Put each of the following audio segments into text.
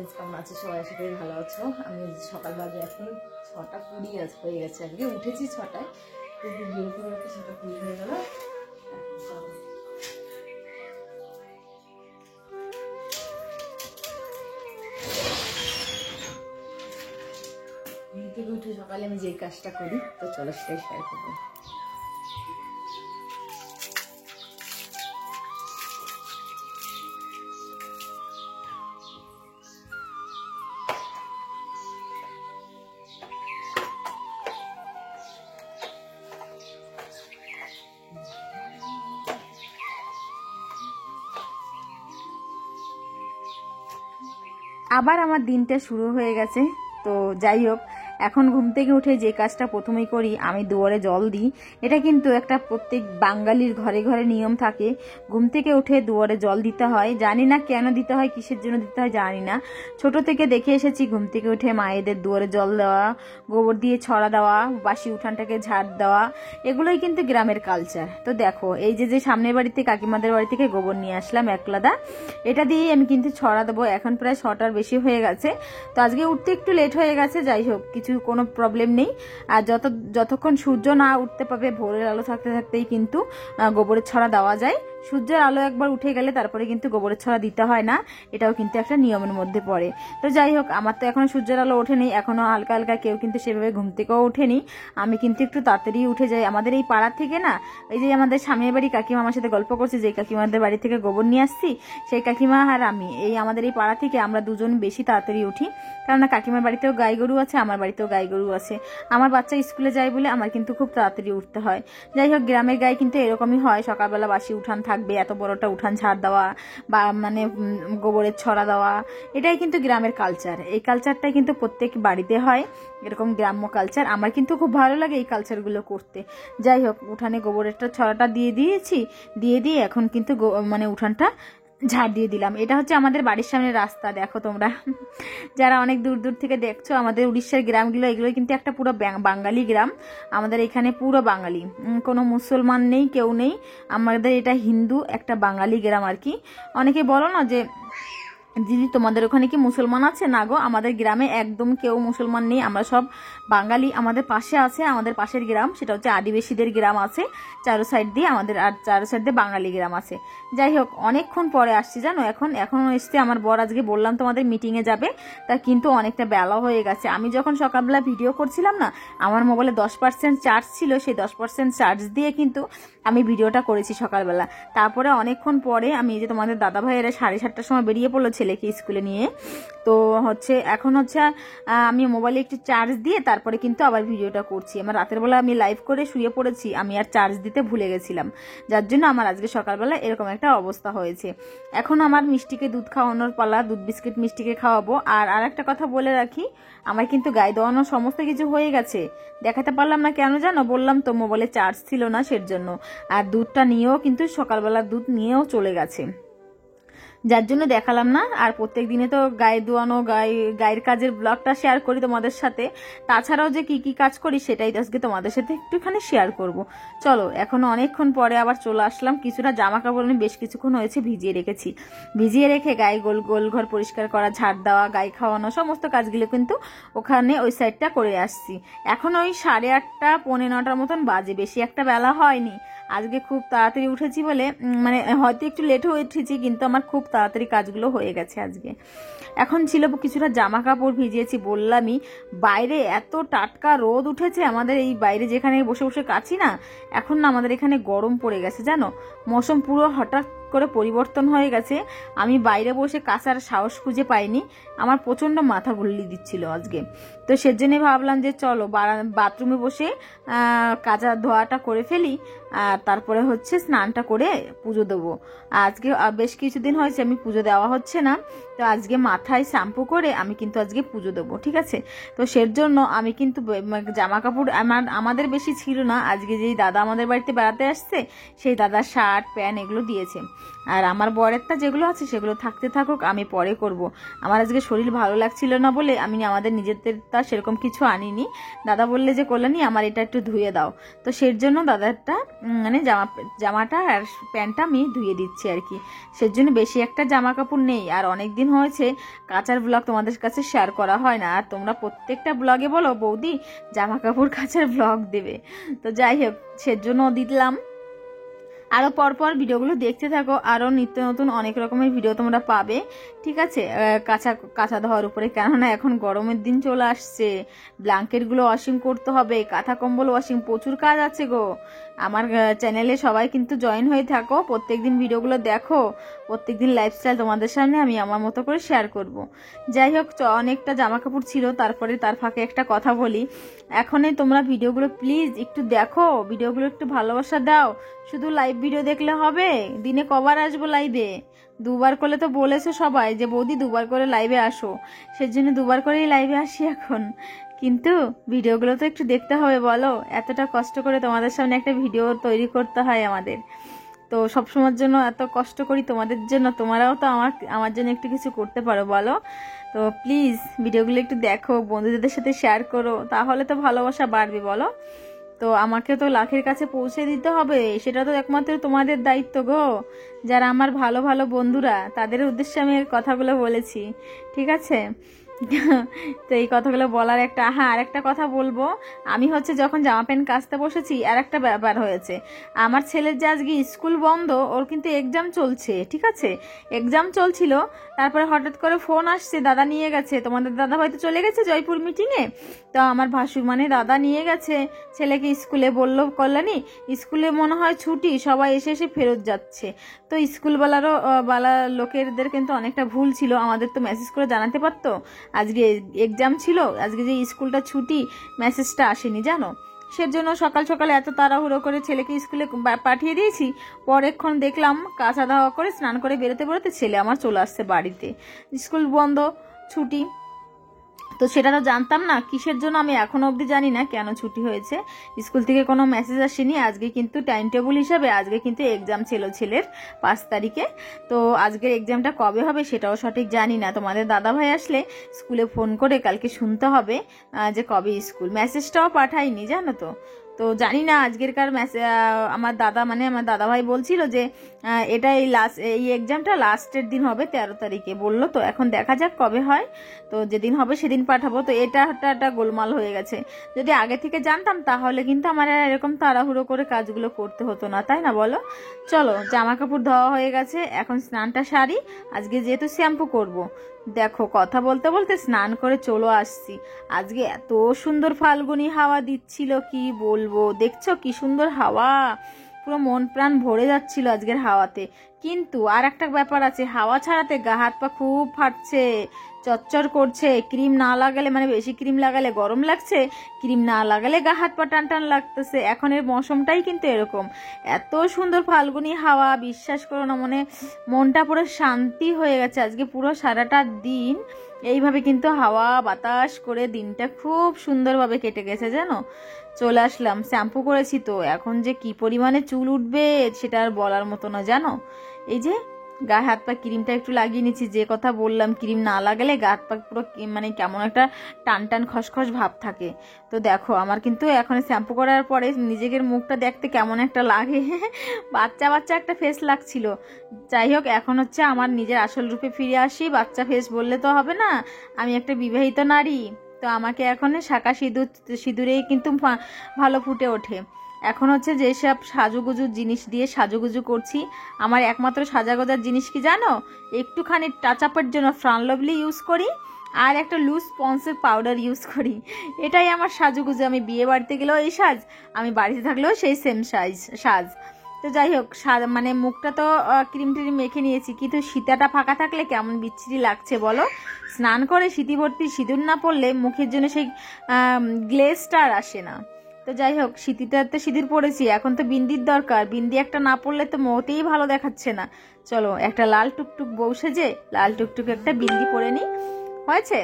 Friends, কেমন আছো সবাই? আশা করি ভালো আছো। আমি সকাল বাজে এখন 6:20 হয়ে গেছে। আজকে উঠেছি 6টায়, কিন্তু বিরক্ত বিরক্ত 6:20 হয়ে গেল। ঘুম থেকে উঠে সকালে আমি যে কাজটা করি, তো চলো সেটাই শেয়ার করবো। আবার আমার দিনটা শুরু হয়ে গেছে। তো যাই হোক, এখন ঘুম থেকে উঠে যে কাজটা প্রথমেই করি, আমি দুয়ারে জল দিই। এটা কিন্তু একটা প্রত্যেক বাঙালির ঘরে ঘরে নিয়ম থাকে, ঘুম থেকে উঠে দুয়ারে জল দিতে হয়। জানি না কেন দিতে হয়, কিসের জন্য দিতে হয় জানি না। ছোট থেকে দেখে এসেছি ঘুম থেকে উঠে মায়েদের দুয়ারে জল দেওয়া, গোবর দিয়ে ছড়া দেওয়া, বাসি উঠানটাকে ঝাড় দেওয়া, এগুলোই কিন্তু গ্রামের কালচার। তো দেখো, এই যে সামনের বাড়িতে কাকিমাদের বাড়ি থেকে গোবর নিয়ে আসলাম একলাদা, এটা দিয়েই আমি কিন্তু ছড়া দেবো। এখন প্রায় 6টার বেশি হয়ে গেছে, তো আজকে উঠতে একটু লেট হয়ে গেছে। যাই হোক, কোনো প্রবলেম নেই। আর যতক্ষণ সূর্য না উঠতে পাবে, ভোরের আলো থাকতে থাকতেই কিন্তু গোবরের ছড়া দেওয়া যায়। সূর্যের আলো একবার উঠে গেলে তারপরে কিন্তু গোবরের ছড়া দিতে হয় না, এটাও কিন্তু একটা নিয়মের মধ্যে পড়ে। তো যাই হোক, আমার তো এখনো সূর্যের আলো ওঠেনি, এখনো হালকা হালকা, কেউ কিন্তু সেভাবে ঘুম থেকেও ওঠেনি। আমি কিন্তু একটু তাড়াতাড়ি উঠে যাই। আমাদের এই পাড়া থেকে না, এই যে আমাদের সামনের বাড়ি কাকিমা আমার সাথে গল্প করছে, যে কাকিমাদের বাড়ি থেকে গোবর নিয়ে আসছি, সেই কাকিমা আর আমি, এই আমাদের এই পাড়া থেকে আমরা দুজন বেশি তাড়াতাড়ি উঠি। কেননা কাকিমার বাড়িতেও গাই গরু আছে, আমার বাড়িতেও গাই গরু আছে। আমার বাচ্চা স্কুলে যায় বলে আমার কিন্তু খুব তাড়াতাড়ি উঠতে হয়। যাই হোক, গ্রামের গায়ে কিন্তু এরকমই হয়, সকালবেলা বাসি উঠান থাকবে, এত বড়টা উঠান ঝাড় দেওয়া বা মানে গোবরের ছড়া দেওয়া, এটাই কিন্তু গ্রামের কালচার। এই কালচারটাই কিন্তু প্রত্যেক বাড়িতে হয়, এরকম গ্রাম্য কালচার। আমার কিন্তু খুব ভালো লাগে এই কালচারগুলো করতে। যাই হোক, উঠানে গোবরের ছড়াটা দিয়ে এখন কিন্তু উঠানটা ঝাড় দিয়ে দিলাম। এটা হচ্ছে আমাদের বাড়ির সামনে রাস্তা। দেখো তোমরা যারা অনেক দূর দূর থেকে দেখছো, আমাদের উড়িষ্যার গ্রামগুলো, এগুলো কিন্তু একটা পুরো বাঙালি গ্রাম। আমাদের এখানে পুরো বাঙালি, কোনো মুসলমান নেই, কেউ নেই। আমাদের এটা হিন্দু একটা বাঙালি গ্রাম আর কি। অনেকে বলো না যে দিদি তোমাদের ওখানে কি মুসলমান আছে? না গো, আমাদের গ্রামে একদম কেউ মুসলমান নেই, আমরা সব বাঙালি। আমাদের পাশে আছে, আমাদের পাশের গ্রাম, সেটা হচ্ছে আদিবাসীদের গ্রাম আছে চারো সাইড দিয়ে, আমাদের আর চারো সাইড দিয়ে বাঙালি গ্রাম আছে। যাই হোক, অনেকক্ষণ পরে আসছি জানো, এখনো এসছে আমার বর। আজকে বললাম তোমাদের মিটিংয়ে যাবে, তা কিন্তু অনেকটা বেলা হয়ে গেছে। আমি যখন সকালবেলা ভিডিও করছিলাম না, আমার মোবাইলে 10% চার্জ ছিল, সেই 10% চার্জ দিয়ে কিন্তু আমি ভিডিওটা করেছি সকালবেলা। তারপরে অনেকক্ষণ পরে আমি, যে তোমাদের দাদা ভাইয়েরা 7:30টার সময় বেরিয়ে পড়লো ছেলেকে স্কুলে নিয়ে। তো এখন আমি মোবাইলে একটু চার্জ দিয়ে তারপরে কিন্তু আবার ভিডিওটা করছি। আমার রাতের বেলা আমি লাইভ করে শুয়ে পড়েছি, আমি আর চার্জ দিতে ভুলে গেছিলাম, যার জন্য আমার আজকে সকালবেলা এরকম একটা অবস্থা হয়েছে। এখন আমার মিষ্টিকে দুধ খাওয়ানোর পালা, দুধ বিস্কিট মিষ্টিকে খাওয়াবো। আর একটা কথা বলে রাখি, আমার কিন্তু গায়ে দেওয়ানো সমস্ত কিছু হয়ে গেছে। দেখাতে পারলাম না কেন জানো? বললাম তো মোবাইলে চার্জ ছিল না, সের জন্য। আর দুধটা নিয়েও কিন্তু সকালবেলা দুধ নিয়েও চলে গেছে, যার জন্য দেখালাম না। আর প্রত্যেক দিনে তো গায়ে ধোয়ানো, গায়ের কাজের ব্লগটা শেয়ার করি তোমাদের সাথে। তাছাড়াও যে কি কি কাজ করি সেটাই আজকে তোমাদের সাথে একটুখানি শেয়ার করব। চলো, এখন অনেকক্ষণ পরে আবার চলে আসলাম। কিছুটা জামা কাপড় আমি বেশ কিছুক্ষণ হয়েছে ভিজিয়ে রেখেছি। ভিজিয়ে রেখে গায়ে গোল ঘর পরিষ্কার করা, ঝাড় দেওয়া, গায়ে খাওয়ানো, সমস্ত কাজগুলো কিন্তু ওখানে ওই সাইডটা করে আসছি। এখন ওই 8:30 পৌনে 9টার মতন বাজে, বেশি একটা বেলা হয়নি। আজকে খুব তাড়াতাড়ি উঠেছি বলে, হয়তো একটু লেট হয়ে উঠেছি, কিন্তু আমার খুব তাড়াতাড়ি কাজগুলো হয়ে গেছে আজকে। এখন ছিল কিছুটা জামা কাপড় ভিজিয়েছি, বললামই। বাইরে এত টাটকা রোদ উঠেছে, আমাদের এই বাইরে যেখানে বসে বসে কাছি না, এখন না আমাদের এখানে গরম পড়ে গেছে জানো। মৌসুম পুরো হঠাৎ করে পরিবর্তন হয়ে গেছে। আমি বাইরে বসে কাচার সাহস খুঁজে পাইনি, আমার প্রচন্ড মাথা গুল্লি দিচ্ছিল আজকে। তো সেজন্যই ভাবলাম যে চলো বাথরুমে বসে কাচা ধোয়াটা করে ফেলি, আর তারপরে স্নানটা করে পুজো দেবো। আজকে বেশ কিছুদিন হয়েছে আমি পুজো দেওয়া হচ্ছে না, তো আজকে মাথায় শ্যাম্পু করে আমি কিন্তু আজকে পুজো দেবো, ঠিক আছে? তো সের জন্য আমি কিন্তু জামা কাপড় আমাদের বেশি ছিল না। আজকে যেই দাদা আমাদের বাড়িতে বেড়াতে আসছে, সেই দাদার শার্ট প্যান্ট এগুলো দিয়েছে। আর আমার বরেরটা যেগুলো আছে সেগুলো থাকতে থাকুক, আমি পরে করব। আমার আজকে শরীর ভালো লাগছিল না বলে আমি আমাদের নিজেদেরটা সেরকম কিছু আনিনি। দাদা বললে যে কল্যাণী আমার এটা একটু ধুয়ে দাও, তো সের জন্য দাদারটা মানে জামাটা আর প্যান্টটা আমি ধুয়ে দিচ্ছি আর কি। সের জন্য বেশি একটা জামা কাপড় নেই। আর অনেক দিন হয়েছে কাচার ব্লগ তোমাদের কাছে শেয়ার করা হয় না, আর তোমরা প্রত্যেকটা ব্লগে বলো বৌদি জামা কাপড় কাচার ব্লগ দেবে। তো যাই হোক, সেজন্য দিলাম। আরও পরপর ভিডিওগুলো দেখতে থাকো, আরও নিত্য নতুন অনেক রকমের ভিডিও তোমরা পাবে, ঠিক আছে। কাঁচা ধোয়ার উপরে, কেননা এখন গরমের দিন চলে আসছে, ব্ল্যাঙ্কেটগুলো ওয়াশিং করতে হবে, কাঁথা কম্বল ওয়াশিং, প্রচুর কাজ আছে গো। আমার চ্যানেলে সবাই কিন্তু জয়েন হয়ে থাকো, প্রত্যেকদিন ভিডিওগুলো দেখো, প্রত্যেকদিন লাইফস্টাইল তোমাদের সামনে আমি আমার মতো করে শেয়ার করব। যাই হোক, অনেকটা জামা কাপড় ছিল, তারপরে তার ফাঁকে একটা কথা বলি। এখনই তোমরা ভিডিওগুলো প্লিজ একটু দেখো, ভিডিওগুলো একটু ভালোবাসা দাও। শুধু লাইভ ভিডিও দেখলে হবে? দিনে কবার আসবো লাইভে? দুবার করলে তো বলেছো সবাই যে বৌদি দুবার করে লাইভে আসো, সেজন্য দুবার করেই লাইভে আসি এখন। কিন্তু ভিডিওগুলো তো একটু দেখতে হবে বলো, এতটা কষ্ট করে তোমাদের সামনে একটা ভিডিও তৈরি করতে হয় আমাদের। তো সবসময়ের জন্য এত কষ্ট করি তোমাদের জন্য, তোমরাও তো আমার জন্য একটু কিছু করতে পারো বলো। তো প্লিজ ভিডিওগুলো একটু দেখো, বন্ধুদের সাথে শেয়ার করো, তাহলে তো ভালোবাসা বাড়বে বলো। তো আমাকে তো লাখের কাছে পৌঁছে দিতে হবে, সেটা তো একমাত্র তোমাদের দায়িত্ব গো। যারা আমার ভালো ভালো বন্ধুরা, তাদের উদ্দেশ্যে আমি এই কথাগুলো বলেছি, ঠিক আছে। তো এই কথাগুলো বলার আর একটা কথা বলবো। আমি হচ্ছে যখন জামা প্যান্ট কাচতে বসেছি, আর একটা ব্যাপার হয়েছে। আমার ছেলের যে আজকে স্কুল বন্ধ, ওর কিন্তু এক্সাম চলছে, ঠিক আছে। এক্সাম চলছিল, তারপরে হঠাৎ করে ফোন আসছে, দাদা নিয়ে গেছে, তোমাদের দাদা হয়তো চলে গেছে জয়পুর মিটিংয়ে। তো আমার ভাসুর মানে দাদা নিয়ে গেছে ছেলেকে স্কুলে, বললো কল্যাণী স্কুলে মনে হয় ছুটি, সবাই এসে এসে ফেরত যাচ্ছে। তো বালা লোকেদের কিন্তু অনেকটা ভুল ছিল, আমাদের তো মেসেজ করে জানাতে পারতো। আজকে এক্সাম ছিল, আজকে যে স্কুলটা ছুটি, মেসেজটা আসেনি জানো। সেজন্য সকাল সকালে এত তাড়াহুড়ো করে ছেলেকে স্কুলে পাঠিয়ে দিয়েছি। পরেক্ষণ দেখলাম কাঁচা দাওয়া করে স্নান করে বেরোতে বেরোতে ছেলে আমার চলে আসছে বাড়িতে, স্কুল বন্ধ, ছুটি। তো সেটা তো জানতাম না, কিসের জন্য আমি এখনো অবধি জানি না কেন ছুটি হয়েছে। স্কুল থেকে কোনো মেসেজ আসেনি। আজকে কিন্তু টাইম টেবিল হিসাবে আজকে কিন্তু এক্সাম ছিল ছেলের 5 তারিখে। তো আজকের এক্সামটা কবে হবে সেটাও সঠিক জানি না। তোমাদের দাদাভাই আসলে স্কুলে ফোন করে কালকে শুনতে হবে যে কবে স্কুল। মেসেজটাও পাঠায়নি জানো তো। তো জানি না আজকেরকার আমার দাদাভাই বলছিল যে এটা এই এক্সামটা লাস্টের দিন হবে 13 তারিখে বললো। তো এখন দেখা যাক কবে হয়, তো যেদিন হবে সেদিন পাঠাবো। তো এটা একটা গোলমাল হয়ে গেছে। যদি আগে থেকে জানতাম তাহলে কিন্তু আমার এরকম তাড়াহুড়ো করে কাজগুলো করতে হতো না, তাই না বলো। চলো, জামা কাপড় ধোয়া হয়ে গেছে, এখন স্নানটা সারি। আজকে যেহেতু শ্যাম্পু করব, দেখো কথা বলতে বলতে স্নান করে চলে আসছি। আজকে এত সুন্দর ফাল্গুনি হাওয়া দিচ্ছিল, কি বলবো। দেখছো কি সুন্দর হাওয়া, পুরো মন প্রাণ ভরে যাচ্ছিল আজকের হাওয়াতে। কিন্তু আর একটা ব্যাপার আছে, হাওয়া ছাড়াতে গা হাত পা খুব ফাটছে, চচ্চর করছে। ক্রিম না লাগালে, মানে বেশি ক্রিম লাগালে গরম লাগছে, ক্রিম না লাগালে গা হাত পা টান টান লাগতেছে। এখন এর মৌসুমটাই কিন্তু এরকম। এত সুন্দর ফাল্গুনি হাওয়া, বিশ্বাস করো না, মনটা পুরো শান্তি হয়ে গেছে। আজকে পুরো সারাটা দিন এইভাবে কিন্তু হাওয়া বাতাস করে দিনটা খুব সুন্দরভাবে কেটে গেছে জানো। চলে আসলাম, শ্যাম্পু করেছি, তো এখন যে কি পরিমাণে চুল উঠবে সেটা আর বলার মতো না জানো। এই যে গায়ে হাত পা ক্রিমটা একটু লাগিয়ে নিচ্ছি, যে কথা বললাম ক্রিম না লাগালে গা হাত পা পুরো কেমন একটা টান টান খসখস ভাব থাকে। তো দেখো আমার কিন্তু এখন শ্যাম্পু করার পরে নিজেদের মুখটা দেখতে কেমন একটা লাগে, বাচ্চা বাচ্চা একটা ফেস লাগছিল। যাই হোক, এখন হচ্ছে আমার নিজের আসল রূপে ফিরে আসি। বাচ্চা ফেস বললে তো হবে না, আমি একটা বিবাহিত নারী। তো আমাকে এখন শাঁখা সিঁদুরেই কিন্তু ভালো ফুটে ওঠে। এখন হচ্ছে যেসব সাজুগুজু জিনিস দিয়ে সাজুগুজু করছি, আমার একমাত্র সাজাগোজার জিনিস কি জানো, একটুখানি টাচ আপের জন্য ফ্রানলাভলি ইউজ করি, আর একটা লুজ পন্সের পাউডার ইউজ করি। এটাই আমার সাজুগুজু। আমি বিয়ে বাড়িতে গেলেও এই সাজ, আমি বাড়িতে থাকলেও সেই সেম সাজ। তো যাই হোক, মুখটা তো ক্রিম ট্রিম মেখে নিয়েছি, কিন্তু সীতাটা ফাঁকা থাকলে কেমন বিচ্ছিরি লাগছে বলো। স্নান করে সিঁথি ভর্তি সিঁদুর না পড়লে মুখের জন্য সেই গ্লেজটা আর আসে না। তো যাই হোক, সিঁথিটাতে সিঁদুর পড়েছি, এখন তো বিন্দির দরকার। বিন্দি একটা না পড়লে তো মোটেই ভালো দেখাচ্ছে না। চলো, একটা লাল টুকটুক বউ সেজে লাল টুকটুক একটা বিন্দি পরে নি, হয়েছে।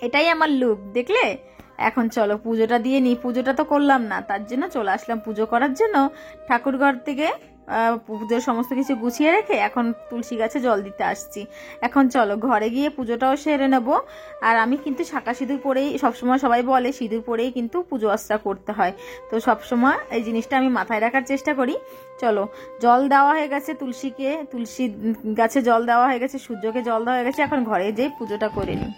এটাই আমার লুক, দেখলে। এখন চলো পুজোটা দিয়ে নি। পুজোটা তো করলাম না, তার জন্য চলে আসলাম পুজো করার জন্য ঠাকুরঘর থেকে পুজোর সমস্ত কিছু গুছিয়ে রেখে এখন তুলসী গাছে জল দিতে আসছি। এখন চলো ঘরে গিয়ে পুজোটাও সেরে নেব। আর আমি কিন্তু শাঁকা সিঁদুর পরেই, সবসময় সবাই বলে সিঁদুর পরেই কিন্তু পুজো আশ্রা করতে হয়, তো সবসময় এই জিনিসটা আমি মাথায় রাখার চেষ্টা করি। চলো জল দেওয়া হয়ে গেছে তুলসী গাছে জল দেওয়া হয়ে গেছে, সূর্যকে জল দেওয়া হয়ে গেছে, এখন ঘরে যেই পুজোটা করে নিই।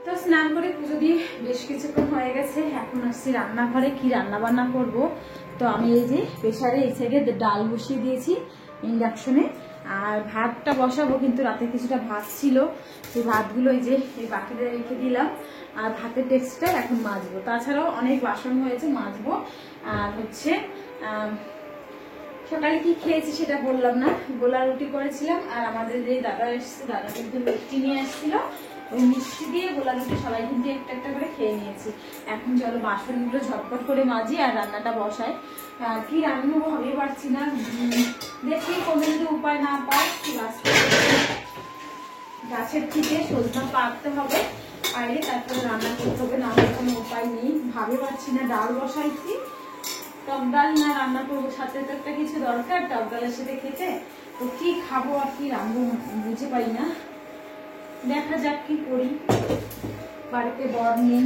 তো স্নান করে পুজো দিয়ে বেশ কিছুক্ষণ হয়ে গেছে, এখন আসছি রান্নাঘরে কি রান্না বান্না করব। তো আমি এই যে প্রেসারে এই সাইডে ডাল বসিয়ে দিয়েছি ইন্ডাকশনে, আর ভাতটা বসাবো, কিন্তু রাতে কিছুটা ভাত ছিল, সেই ভাতগুলো এই যে এই বাটিতে রেখে দিলাম। আর ভাতের টেক্সটটা এখন মাজবো, তাছাড়াও অনেক বাসন হয়েছে মাজবো। আর হচ্ছে সকালে কি খেয়েছি সেটা বললাম না, গোলা রুটি করেছিলাম, আর আমাদের যে দাদা এসছে, দাদা কিন্তু মিষ্টি নিয়ে এসেছিল, ওই মিষ্টি দিয়ে গোলা রুটি সবাই কিন্তু একটা একটা করে খেয়ে নিয়েছি। এখন চলো বাসনগুলো ঝটপট করে মাজি আর রান্নাটা বসাই। কি রান্না ভাবে পারছি না, দেখি কোনো যদি উপায় না পাই গাছের থেকে সজনা পাকতে হবে বাইরে, তারপরে রান্না করতে হবে, না হলে কোনো উপায় নেই। ভাবে পারছি না, ডাল বসাইছি, টক ডাল না রান্না করবো, সাথে তো একটা কিছু দরকার টক ডালের সাথে খেতে, তো কি খাবো আর কি রান্না বুঝে পাই না। দেখা যাক কি করি, বাড়িতে বর নেই,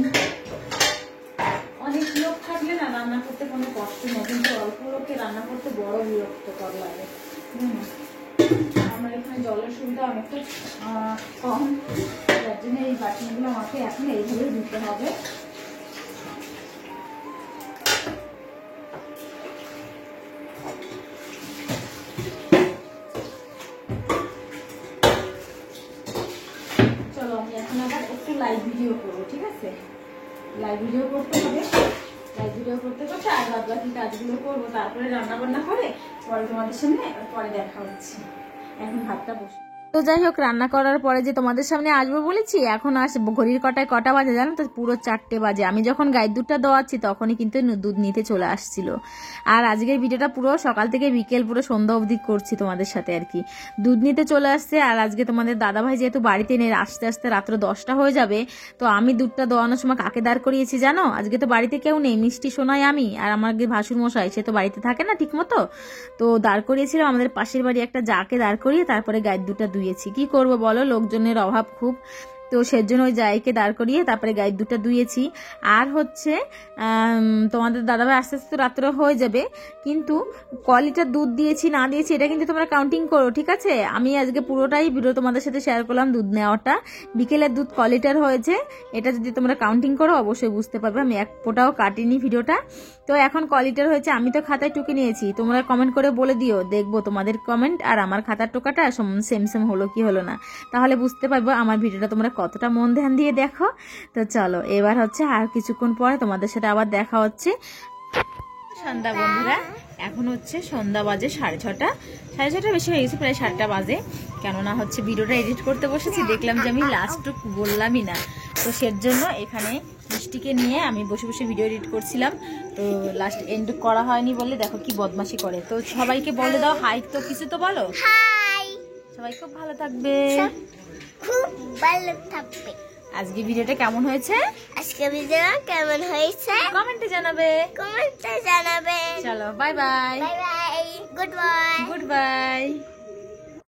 অনেক লোক থাকলে না রান্না করতে কোনো কষ্ট নেই, কিন্তু অল্প লোককে রান্না করতে বড় বিরক্তকর লাগে। আমার এখানে জলের সুবিধা অনেকটা কম, যার জন্য এই বাসনগুলো আমাকে এখন এইভাবে দিতে হবে। চলো আমি এখন আবার একটু লাইভ ভিডিও করবো, ঠিক আছে? লাইভ ভিডিও করতে হবে, লাইভ ভিডিও করতে করতে আর বাদ বাকি কাজগুলো করবো, তারপরে রান্না বান্না করে পরে তোমাদের সামনে পরে দেখা হচ্ছে। এখন ভাতটা বসে। তো যাই হোক, রান্না করার পরে যে তোমাদের সামনে আসবো বলেছি, এখন ঘড়ির কটায় কটা বাজে জানো তো? পুরো 4টে বাজে। আমি যখন গায়ের দুধটা দোয়াচ্ছি তখনই কিন্তু দুধ নিতে চলে আসছিল। আর আজকের ভিডিওটা পুরো সকাল থেকে বিকেল পুরো সন্ধ্যা অবধি করছি তোমাদের সাথে আর কি। দুধ নিতে চলে আসছে, আর আজকে তোমাদের দাদাভাই যেহেতু বাড়িতে নেই, আস্তে আস্তে রাত্র 10টা হয়ে যাবে, তো আমি দুধটা দোয়ানোর সময় কাকে দাঁড় করিয়েছি জানো? আজকে তো বাড়িতে কেউ নেই, মিষ্টি শোনাই আমি আর আমার ভাসুর মশাই, সে তো বাড়িতে থাকে না ঠিক মতো, তো দাঁড় করিয়েছিলাম আমাদের পাশের বাড়ি একটা যাকে দাঁড় করিয়ে তারপরে গায়ের দুধটা ধুয়েছি। কি করবো বলো, লোকজনের অভাব খুব, তো সেজন্য ওই জায়গাকে দাঁড় করিয়ে তারপরে গায়ের দুধটা ধুয়েছি। আর হচ্ছে তোমাদের দাদাভাই আস্তে আস্তে রাত্রে হয়ে যাবে, কিন্তু কলিটার দুধ দিয়েছি না দিয়েছি এটা কিন্তু তোমরা কাউন্টিং করো, ঠিক আছে? আমি আজকে পুরোটাই ভিডিও তোমাদের সাথে শেয়ার করলাম দুধ নেওয়াটা, বিকেলের দুধ কলিটার হয়েছে, এটা যদি তোমরা কাউন্টিং করো অবশ্যই বুঝতে পারবে। আমি এক ফোঁটাও কাটিনি ভিডিওটা। তো এখন কলিটার হয়েছে, আমি তো খাতায় টুকে নিয়েছি, তোমরা কমেন্ট করে বলে দিও, দেখবো তোমাদের কমেন্ট আর আমার খাতার টোকাটা সেম সেম হলো কি হলো না, তাহলে বুঝতে পারবো আমার ভিডিওটা তোমরা কতটা মন ধ্যান দিয়ে দেখো। তো চলো এবার হচ্ছে আর কিছুক্ষণ পরে তোমাদের সাথে আবার দেখা হচ্ছে। সন্ধ্যা বন্ধুরা, এখন হচ্ছে সন্ধ্যা বাজে 6:30, 6:30 বেশি হয়ে গেছে, প্রায় 7টা বাজে। কেননা হচ্ছে ভিডিওটা এডিট করতে বসেছি, দেখলাম যে আমি লাস্টটুকু বললামই না, তো সের জন্য এখানে মিষ্টিকে নিয়ে আমি বসে বসে ভিডিও এডিট করছিলাম, তো লাস্ট এন্ড করা হয়নি বলে দেখো কি বদমাশি করে। তো সবাইকে বলে দাও হাই, তো কিছু তো বলো। হাই, সবাই খুব ভালো থাকবে, খুব ভালো থাকবে। আজকে ভিডিওটা কেমন হয়েছে? আজকে ভিডিওটা কেমন হয়েছে কমেন্টে জানাবে, কমেন্টে জানাবে। চলো bye bye, bye bye, good bye, good bye.